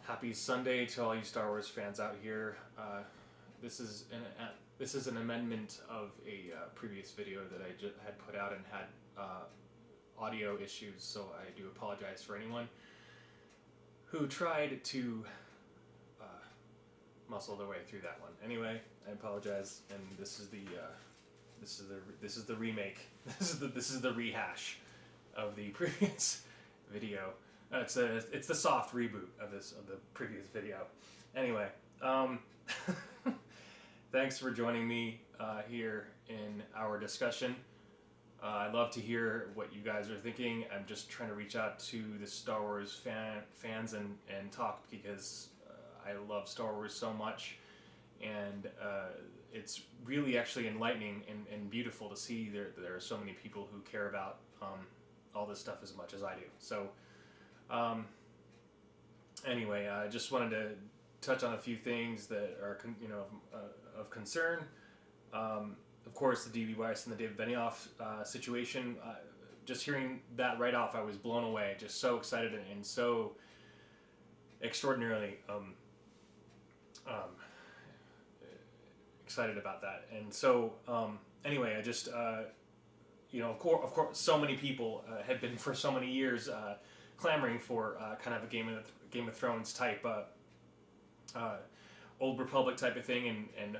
Happy Sunday to all you Star Wars fans out here. This is an amendment of a previous video that I just had put out and had audio issues, so I do apologize for anyone who tried to muscle their way through that one. Anyway, I apologize, and this is the remake. This is the rehash of the previous video. It's the soft reboot of the previous video. Anyway, thanks for joining me here in our discussion. I'd love to hear what you guys are thinking. I'm just trying to reach out to the Star Wars fans and talk because I love Star Wars so much, and it's really actually enlightening and beautiful to see there are so many people who care about all this stuff as much as I do. So anyway, I just wanted to touch on a few things that are of concern. Of course, the D.B. Weiss and the David Benioff situation. Just hearing that right off, I was blown away. Just so excited and so extraordinarily excited about that. And so anyway, I just of course, so many people had been for so many years clamoring for kind of a Game of Thrones type, Old Republic type of thing, and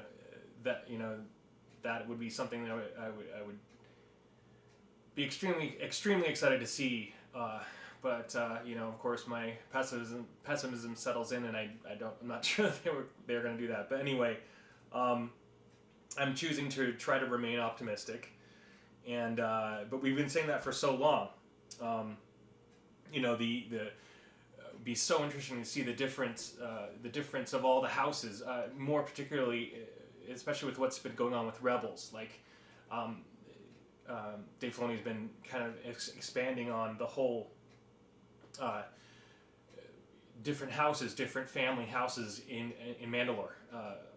that that would be something that I would be extremely excited to see. But of course, my pessimism settles in, and I'm not sure that they're going to do that. But anyway, I'm choosing to try to remain optimistic, and but we've been saying that for so long. It'd be so interesting to see the difference of all the houses, more particularly, especially with what's been going on with Rebels. Like, Dave Filoni's been kind of expanding on the whole different houses, different family houses in Mandalore,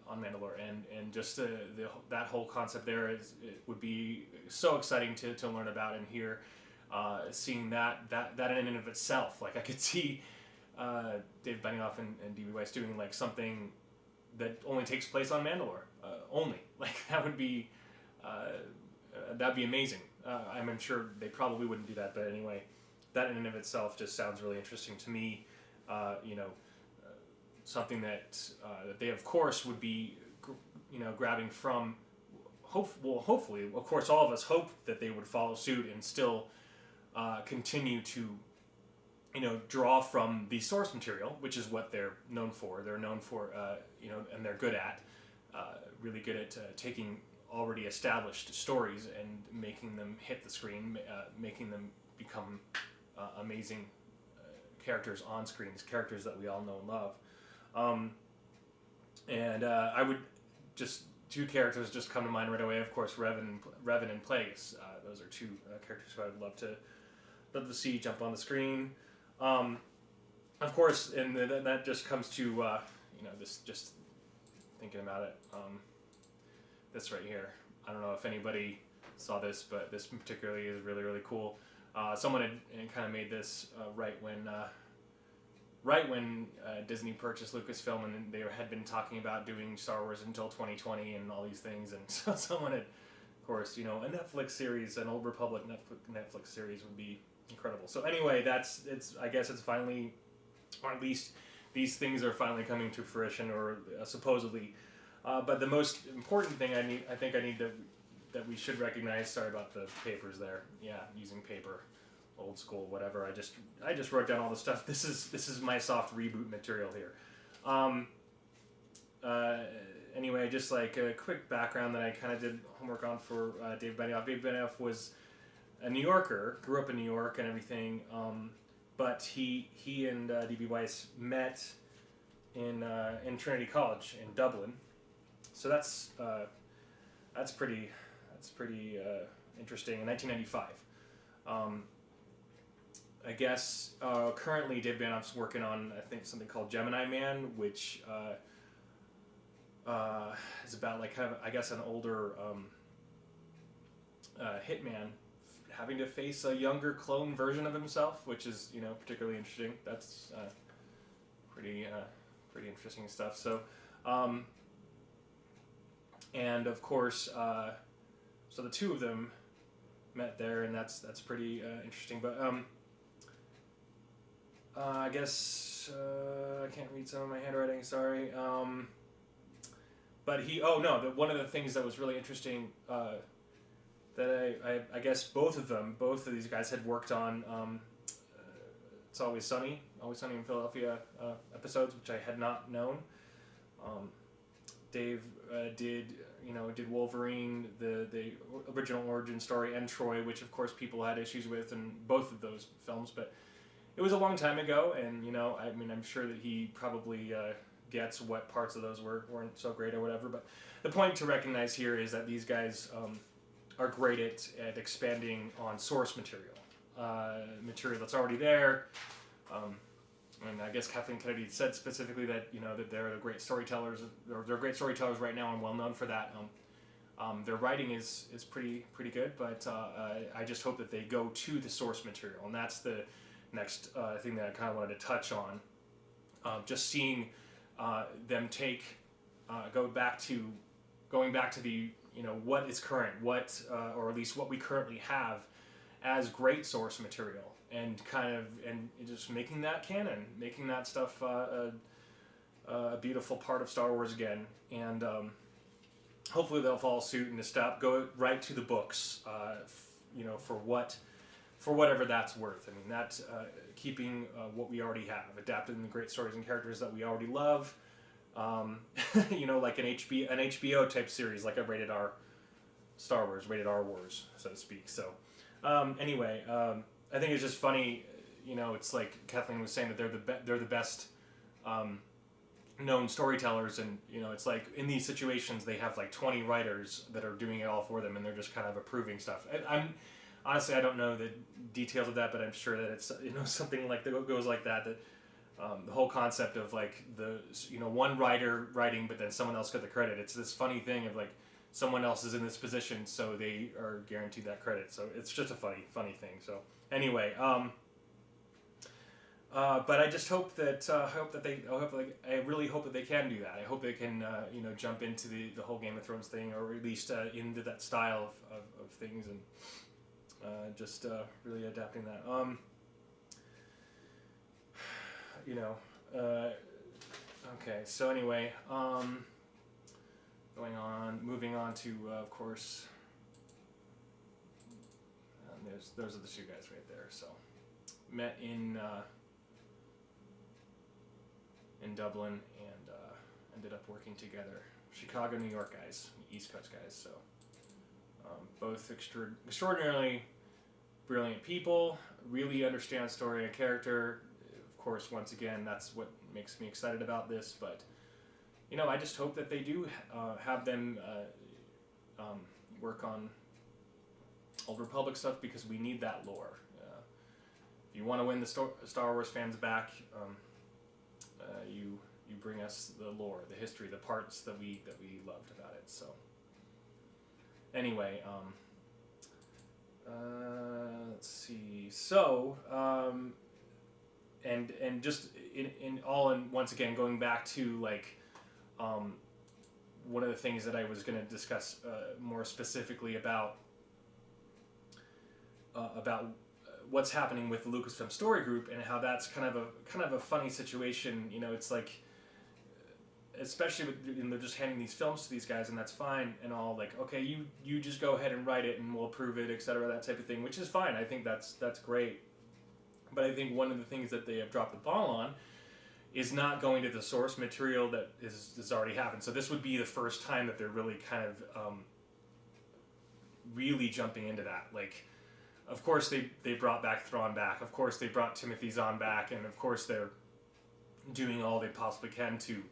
on Mandalore, and just that whole concept there it would be so exciting to learn about and hear. Seeing that in and of itself, like I could see David Benioff and D.B. Weiss doing like something that only takes place on Mandalore, only. Like that would be that'd be amazing. I'm sure they probably wouldn't do that, but anyway, that in and of itself just sounds really interesting to me. Something that they of course would be grabbing from. Hopefully, of course, all of us hope that they would follow suit and still continue to, draw from the source material, which is what they're known for. They're known for, and they're good at, really good at taking already established stories and making them hit the screen, making them become amazing characters on screen, characters that we all know and love. And I would just... Two characters just come to mind right away. Of course, Revan and Plagueis. Those are two characters who I'd love to see jump on the screen. Of course, and that just comes to this. Just thinking about it. This right here. I don't know if anybody saw this, but this particularly is really cool. Someone had kind of made this right when Disney purchased Lucasfilm, and they had been talking about doing Star Wars until 2020 and all these things, and so someone had, of course, a Netflix series, an Old Republic Netflix series would be incredible. So anyway, I guess it's finally, or at least these things are finally coming to fruition, or supposedly. But the most important thing that we should recognize. Sorry about the papers there. Yeah, using paper. Old school, whatever. I just wrote down all the stuff. This is my soft reboot material here. Anyway, just like a quick background that I kind of did homework on for David Benioff. David Benioff was a New Yorker, grew up in New York and everything, but he and D.B. Weiss met in Trinity College in Dublin. So that's pretty interesting. In 1995. I guess currently Dave Benioff's working on, I think, something called Gemini Man, which is about like kind of, I guess, an older hitman having to face a younger clone version of himself, which is particularly interesting. That's pretty interesting stuff. So, and of course, so the two of them met there, and that's pretty interesting. But I guess I can't read some of my handwriting. Sorry. But one of the things that was really interesting that I guess both of these guys had worked on It's Always Sunny in Philadelphia episodes, which I had not known. Dave did Wolverine, the original origin story, and Troy, which of course people had issues with in both of those films, but it was a long time ago, and I'm sure that he probably gets what parts of those weren't so great or whatever, but the point to recognize here is that these guys are great at expanding on source material that's already there. And I guess Kathleen Kennedy said specifically that that they're great storytellers. They're great storytellers right now and well known for that. Their writing is pretty good, but I just hope that they go to the source material, and that's the next thing that I kind of wanted to touch on. Just seeing them going back to the what is current, or at least what we currently have as great source material, and just making that canon, making that stuff a beautiful part of Star Wars again, and hopefully they'll follow suit and go right to the books, for whatever that's worth. I mean, that's keeping what we already have, adapting the great stories and characters that we already love. Like an HBO type series, like a rated R Star Wars, rated R Wars, so to speak. So, anyway, I think it's just funny. It's like Kathleen was saying that they're the best known storytellers, and it's like in these situations they have like 20 writers that are doing it all for them, and they're just kind of approving stuff. Honestly, I don't know the details of that, but I'm sure that it's something like that goes like that. The whole concept of like one writer writing, but then someone else got the credit. It's this funny thing of like someone else is in this position, so they are guaranteed that credit. So it's just a funny thing. So anyway, but I just hope that I really hope that they can do that. I hope they can jump into the whole Game of Thrones thing, or at least into that style of things, and just really adapting that. Okay, so anyway, moving on to, of course, those are the two guys right there. So, met in Dublin, and ended up working together. Chicago, New York guys, East Coast guys. So, both extraordinarily brilliant people, really understand story and character. Of course, once again, that's what makes me excited about this, but I just hope that they do have them work on Old Republic stuff, because we need that lore. If you want to win the Star Wars fans back, you bring us the lore, the history, the parts that we loved about it. So anyway, let's see. So and just once again, going back to like one of the things that I was going to discuss more specifically about what's happening with the Lucasfilm Story Group, and how that's kind of a funny situation. It's like, especially with, they're just handing these films to these guys, and that's fine and all. Like, okay, you just go ahead and write it, and we'll approve it, etc. That type of thing, which is fine. I think that's great. But I think one of the things that they have dropped the ball on is not going to the source material that is already happened. So this would be the first time that they're really kind of really jumping into that. Like, of course they brought back Thrawn back. Of course they brought Timothy Zahn back, and of course they're doing all they possibly can to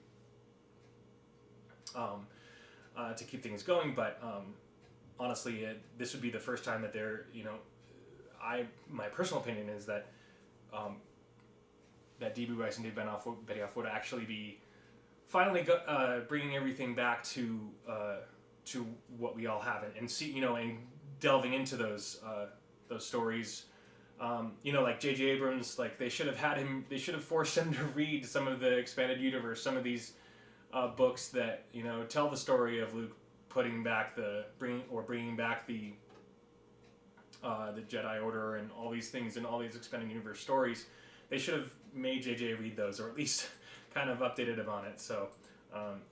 keep things going. But honestly, this would be the first time that they're my personal opinion is that that D.B. Weiss and Dave Benioff would actually be finally bringing everything back to what we all have, and see and delving into those stories Like J.J. Abrams, like they should have forced him to read some of the expanded universe, some of these books that tell the story of Luke bringing back the Jedi Order and all these things and all these expanded universe stories. They should have made J.J. read those, or at least kind of updated him on it. So,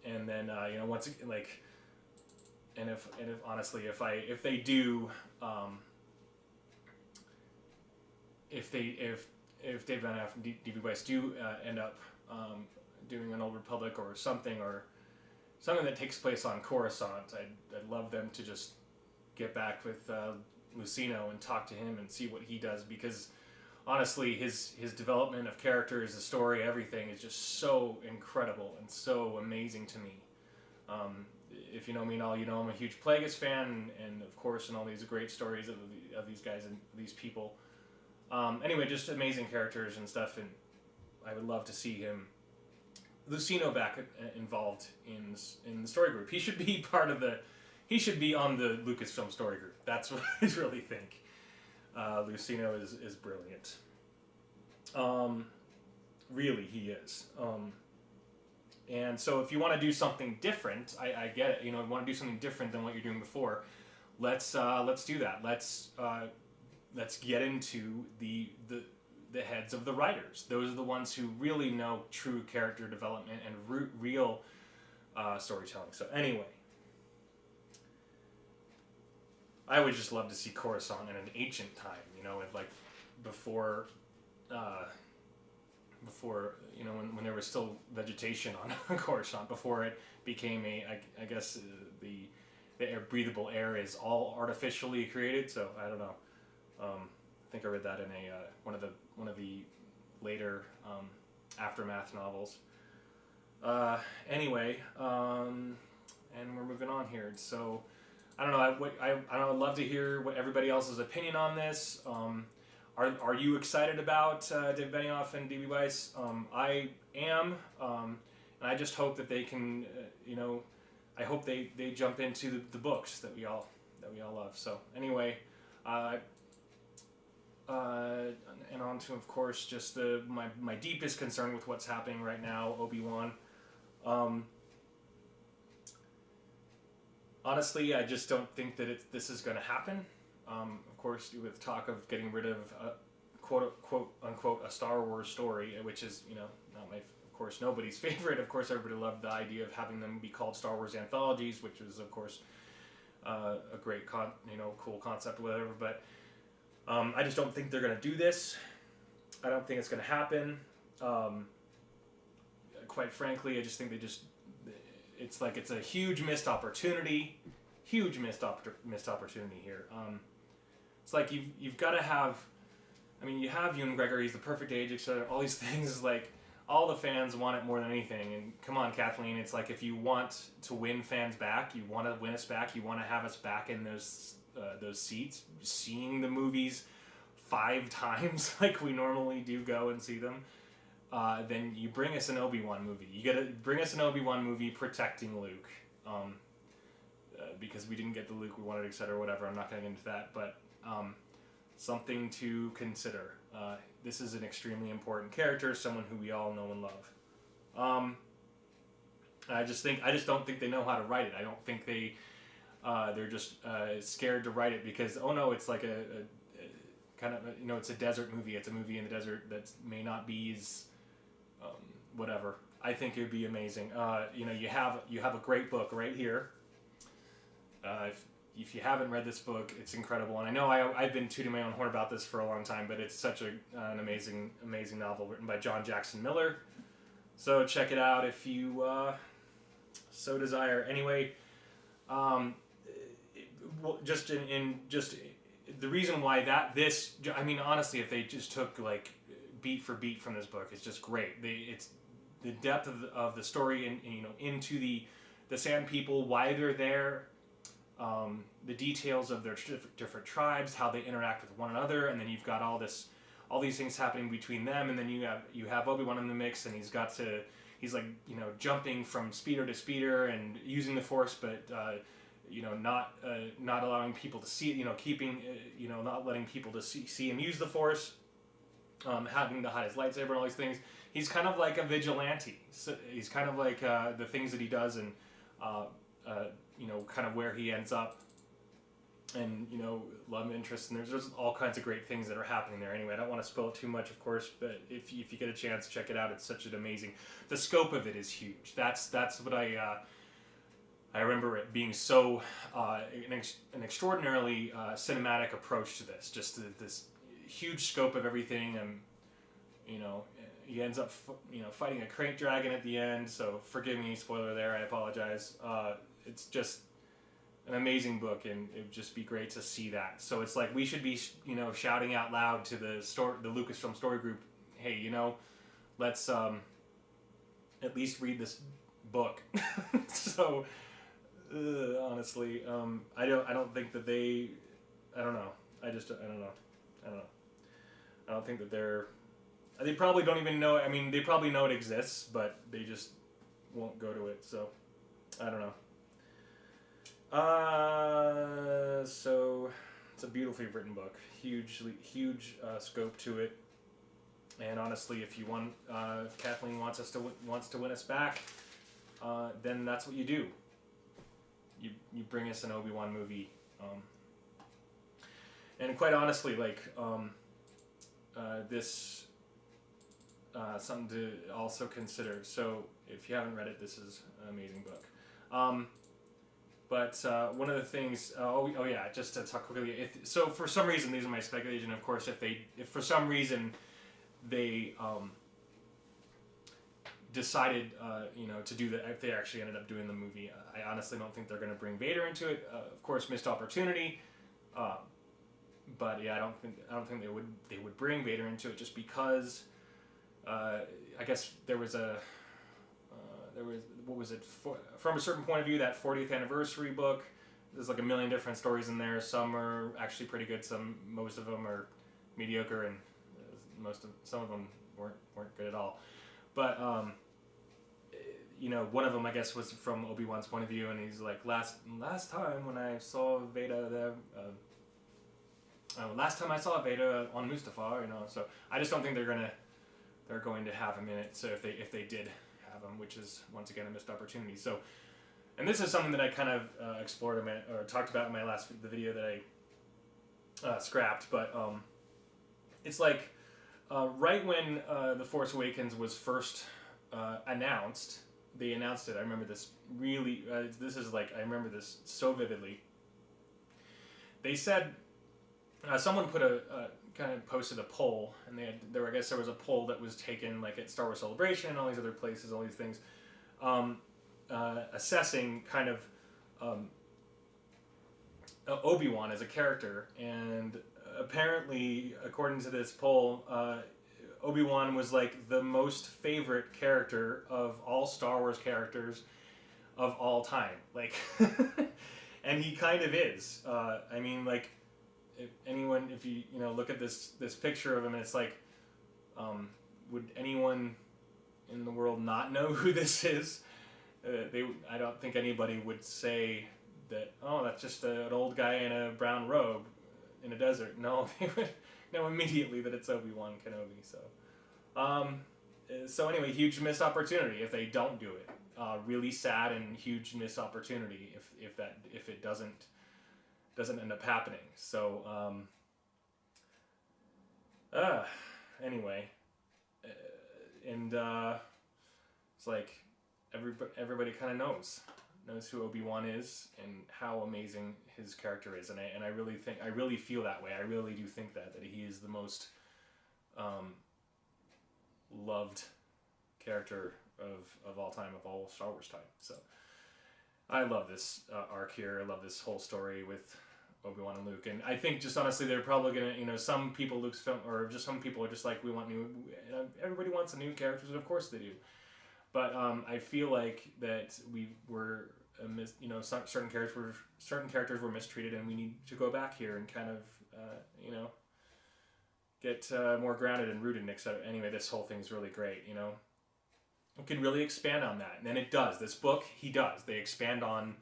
and then once like, and if honestly, if they do. If Dave Benioff and D.B. Weiss do end up doing an Old Republic or something that takes place on Coruscant, I'd love them to just get back with Lucino and talk to him and see what he does, because honestly his development of characters, the story, everything is just so incredible and so amazing to me. If you know me at all, I'm a huge Plagueis fan, and of course, and all these great stories of these guys and these people. Anyway, just amazing characters and stuff, and I would love to see Lucino back involved in the story group. He should be he should be on the Lucasfilm story group. That's what I really think. Lucino is brilliant. Really, he is. And so if you want to do something different, I get it. You want to do something different than what you're doing before. Let's do that. Let's get into the heads of the writers. Those are the ones who really know true character development and real storytelling. So anyway, I would just love to see Coruscant in an ancient time, like before when there was still vegetation on Coruscant, before it became I guess the breathable air is all artificially created. So I don't know. I think I read that in one of the later Aftermath novels. Anyway, and we're moving on here. So I don't know. I'd love to hear what everybody else's opinion on this. Are you excited about Dave Benioff and D.B. Weiss? I am, and I just hope that they can. I hope they jump into the books that we all love. So anyway. And on to, of course, just my deepest concern with what's happening right now, Obi-Wan. Honestly, I just don't think that this is going to happen. Of course, with talk of getting rid of quote unquote a Star Wars story, which is not my, of course, nobody's favorite. Of course, everybody loved the idea of having them be called Star Wars anthologies, which was, of course, a great cool concept or whatever. But I just don't think they're going to do this. I don't think it's going to happen. Quite frankly, I just think it's a huge missed opportunity. Huge missed opportunity here. It's like you've got to have. I mean, you have Ewan McGregor. He's the perfect age, etc. All these things, like all the fans want it more than anything. And come on, Kathleen. It's like if you want to win fans back, you want to win us back. You want to have us back in those seats, seeing the movies 5 times like we normally do go and see them. Then you bring us an Obi-Wan movie. You gotta bring us an Obi-Wan movie protecting Luke. Because we didn't get the Luke we wanted, etc. Whatever. I'm not going to get into that, but something to consider. This is an extremely important character, someone who we all know and love. I just don't think they know how to write it. I don't think they're just scared to write it because it's like a kind of it's a desert movie. It's a movie in the desert that may not be as whatever. I think it would be amazing. You have a great book right here. If you haven't read this book, it's incredible. And I know I've been tooting my own horn about this for a long time, but it's such an amazing novel written by John Jackson Miller. So check it out if you so desire. Anyway, just the reason why I mean, honestly, if they just took like beat for beat from this book, it's just great. It's the depth of the story and into the Sand People, why they're there. The details of their different tribes, how they interact with one another, and then you've got all these things happening between them, and then you have Obi-Wan in the mix, and he's like jumping from speeder to speeder and using the Force, but not allowing people to see it, keeping, not letting people to see him use the Force, having to hide his lightsaber and all these things. He's kind of like a vigilante. So he's kind of like the things that he does and, kind of where he ends up and, love interest. And there's all kinds of great things that are happening there. Anyway, I don't want to spoil it too much, of course, but if you get a chance, check it out. It's such an amazing... The scope of it is huge. That's what I remember it being so an extraordinarily cinematic approach to this. Just this huge scope of everything, and he ends up fighting a crate dragon at the end. So forgive me, spoiler there. I apologize. It's just an amazing book, and it would just be great to see that. So it's like we should be shouting out loud to the Lucasfilm Story Group, hey, let's at least read this book. So. Honestly, I don't think that they. I don't know. I don't know. I don't think that they're. They probably don't even know. I mean, they probably know it exists, but they just won't go to it. So, I don't know. So it's a beautifully written book. Huge scope to it. And honestly, if Kathleen wants to win us back, then that's what you do. You bring us an Obi-Wan movie, and quite honestly, like this something to also consider. So if you haven't read it, this is an amazing book. But one of the things, just to talk quickly. So for some reason, these are my speculation. Of course, if for some reason they decided, to do that, if they actually ended up doing the movie, I honestly don't think they're going to bring Vader into it. Of course, missed opportunity, but yeah, I don't think they would bring Vader into it just because. I guess there was what was it from a certain point of view, that 40th anniversary book. There's like a million different stories in there. Some are actually pretty good. Most of them are mediocre, and some of them weren't good at all. But one of them, I guess, was from Obi-Wan's point of view, and he's like, last time when I saw Vader, last time I saw Vader on Mustafar, So I just don't think they're going to have him in it. So if they did have him, which is once again a missed opportunity. So, and this is something that I kind of explored or talked about in the video that I scrapped, but it's like. Right when The Force Awakens was first announced, they announced it. I remember this really. I remember this so vividly. They said someone put kind of posted a poll, and I guess there was a poll that was taken like at Star Wars Celebration and all these other places, all these things, assessing kind of Obi-Wan as a character. And apparently, according to this poll, Obi-Wan was like the most favorite character of all Star Wars characters of all time. Like, and he kind of is. I mean, like, if you look at this picture of him, and it's like, would anyone in the world not know who this is? I don't think anybody would say that. Oh, that's just an old guy in a brown robe in a desert. No, they would know immediately that it's Obi-Wan Kenobi. So anyway, huge missed opportunity if they don't do it. Really sad and huge missed opportunity if it doesn't end up happening. So anyway, it's like everybody kind of knows who Obi-Wan is and how amazing his character is, and I really feel that way. I really do think that he is the most loved character of all time, of all Star Wars time. So I love this arc here. I love this whole story with Obi-Wan and Luke, and I think just honestly they're probably gonna, some people Lucasfilm or just some people are just like, we want new. Everybody wants a new characters, and of course they do. But I feel like that we were, certain characters were mistreated, and we need to go back here and kind of, get more grounded and rooted. Anyway, this whole thing's really great. It can really expand on that, and it does. This book, he does. They expand on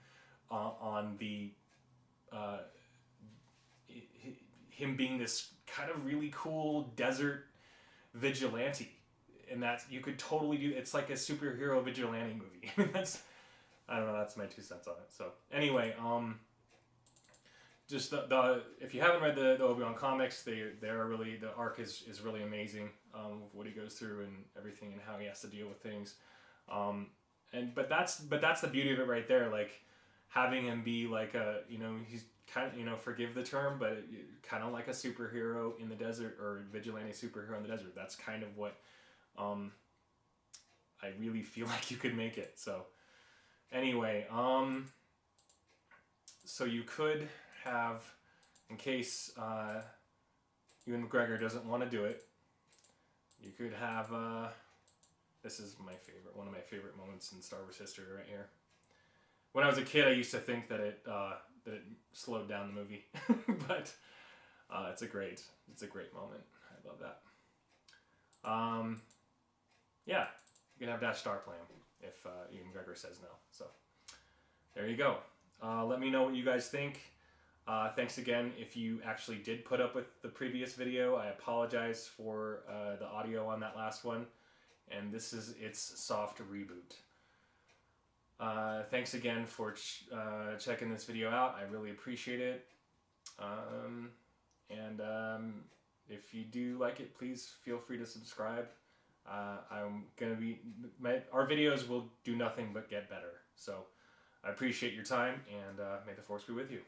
on the him being this kind of really cool desert vigilante, and that you could totally do. It's like a superhero vigilante movie. I mean, I don't know. That's my 2 cents on it. So anyway, just the if you haven't read the Obi-Wan comics, they're really, the arc is really amazing. What he goes through and everything, and how he has to deal with things. But that's the beauty of it right there. Like having him be like he's kind of, forgive the term, but kind of like a superhero in the desert, or vigilante superhero in the desert. That's kind of what I really feel like you could make it. So anyway, so you could have, in case Ewan McGregor doesn't want to do it, you could have this is one of my favorite moments in Star Wars history right here. When I was a kid, I used to think that it slowed down the movie, but it's a great moment. I love that. Yeah, you can have Dash Star play him if Ewan McGregor says no. So there you go. Let me know what you guys think. Thanks again if you actually did put up with the previous video. I apologize for the audio on that last one. And this is its soft reboot. Thanks again for checking this video out. I really appreciate it. If you do like it, please feel free to subscribe. Our videos will do nothing but get better. So I appreciate your time, and may the Force be with you.